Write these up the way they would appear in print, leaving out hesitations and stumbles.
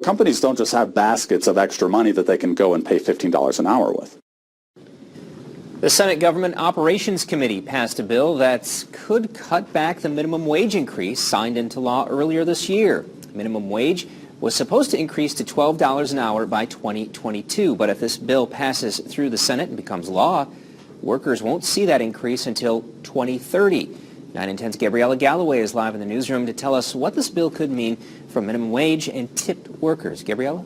Companies don't just have baskets of extra money that they can go and pay $15 an hour with. The Senate Government Operations Committee passed a bill that could cut back the minimum wage increase signed into law earlier this year. Minimum wage was supposed to increase to $12 an hour by 2022, but if this bill passes through the Senate and becomes law, workers won't see that increase until 2030. 9 and 10's Gabriella Galloway is live in the newsroom to tell us what this bill could mean for minimum wage and tipped workers. Gabriella?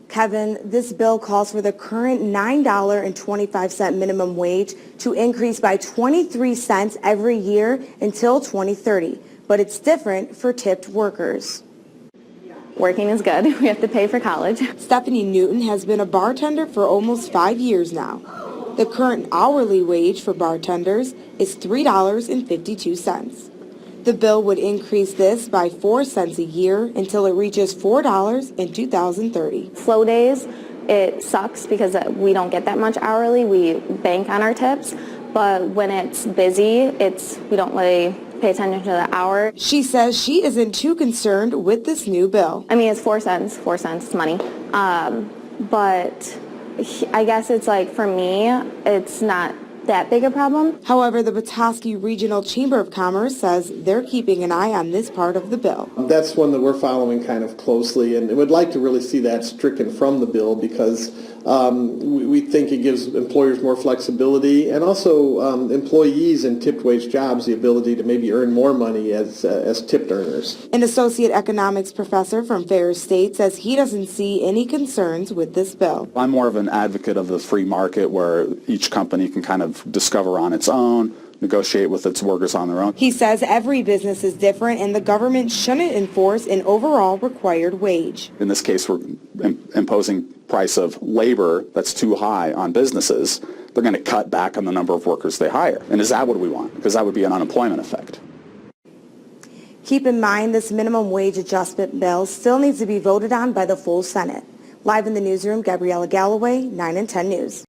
Kevin, this bill calls for the current $9.25 minimum wage to increase by 23 cents every year until 2030, but it's different for tipped workers. Working is good. We have to pay for college. Stephanie Newton has been a bartender for almost 5 years now. The current hourly wage for bartenders is $3.52. The bill would increase this by 4 cents a year until it reaches $4 in 2030. Slow days, it sucks because we don't get that much hourly. We bank on our tips, but when it's busy, we don't really pay attention to the hour. She says she isn't too concerned with this new bill. I mean, it's 4 cents. 4 cents is money. But I guess it's like, for me, it's not that big a problem. However, the Petoskey Regional Chamber of Commerce says they're keeping an eye on this part of the bill. That's one that we're following kind of closely, and would like to really see that stricken from the bill because we think it gives employers more flexibility and also employees in tipped wage jobs the ability to maybe earn more money as tipped earners. An associate economics professor from Ferris State says he doesn't see any concerns with this bill. I'm more of an advocate of the free market where each company can kind of discover on its own, negotiate with its workers on their own. He says every business is different and the government shouldn't enforce an overall required wage. In this case, we're imposing price of labor that's too high on businesses. They're going to cut back on the number of workers they hire. And is that what we want? Because that would be an unemployment effect. Keep in mind this minimum wage adjustment bill still needs to be voted on by the full Senate. Live in the newsroom, Gabriella Galloway, 9 and 10 News.